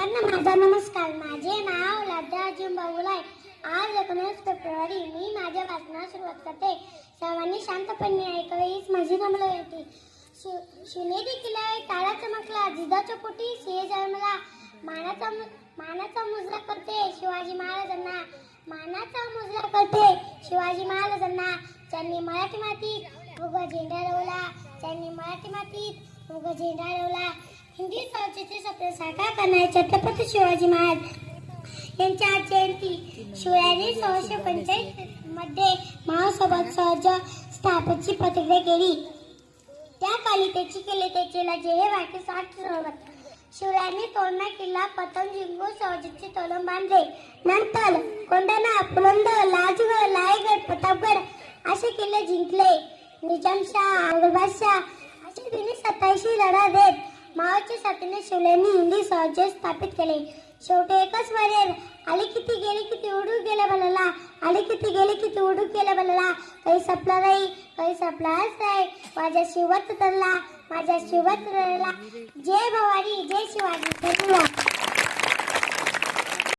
सर्वांना माझा नमस्कार. माझे नाव लाडा अर्जुन बाबुलाय. आज 19 फेब्रुवारी मी माझ्या भाषणास सुरुवात करते. सर्वांनी शांतपणे ऐकावे हीच माझी नम्र विनंती. शिवनेरी किल्ल्यावर तारा चमकला, जिजाच्या पोटी सिंह जन्मला. मानाचा मुजरा करते शिवाजी महाराजांना, मानाचा मुजरा करते शिवाजी महाराजांना. त्यांनी मराठी मातीत उभा झेंडा रोवला, त्यांनी मराठी मातीत उभा झेंडा रोवला. हिंदी स्वराज्याचे स्वप्न साकार करणारे छत्रपती शिवाजी महाराज यांची आज जयंती. शिवरायांनी 1645 मध्ये महासोबत स्वराज्य स्थापनेची प्रतिज्ञा केली. त्या काली त्याची केले त्याचे लाजे हे वाक्य 60 शिवरायांनी तोरणा किल्ला प्रथम जिंकून स्वराज्याचे तोरण बांधले. नंतर कोंढाणा, पुरंदर, लाजगड, लायगड, प्रतापगड असे किल्ले जिंकले. निजामशाह, औरंगाबादशाह असे तिने 87 लढा देत मावळच्या साथीने शिवरायांनी हिंदी स्वराज्य स्थापित केले. शेवटी एकच वरेर, आले किती गेले किती उडू गेले बलाला, आले किती गेले किती उडू गेले बलाला. काही सपला नाही, काही सपलाच नाही, माझ्या शिवत तरला, माझ्या शिवत तरला. जय भवानी, जय शिवाजी. धन्यवाद.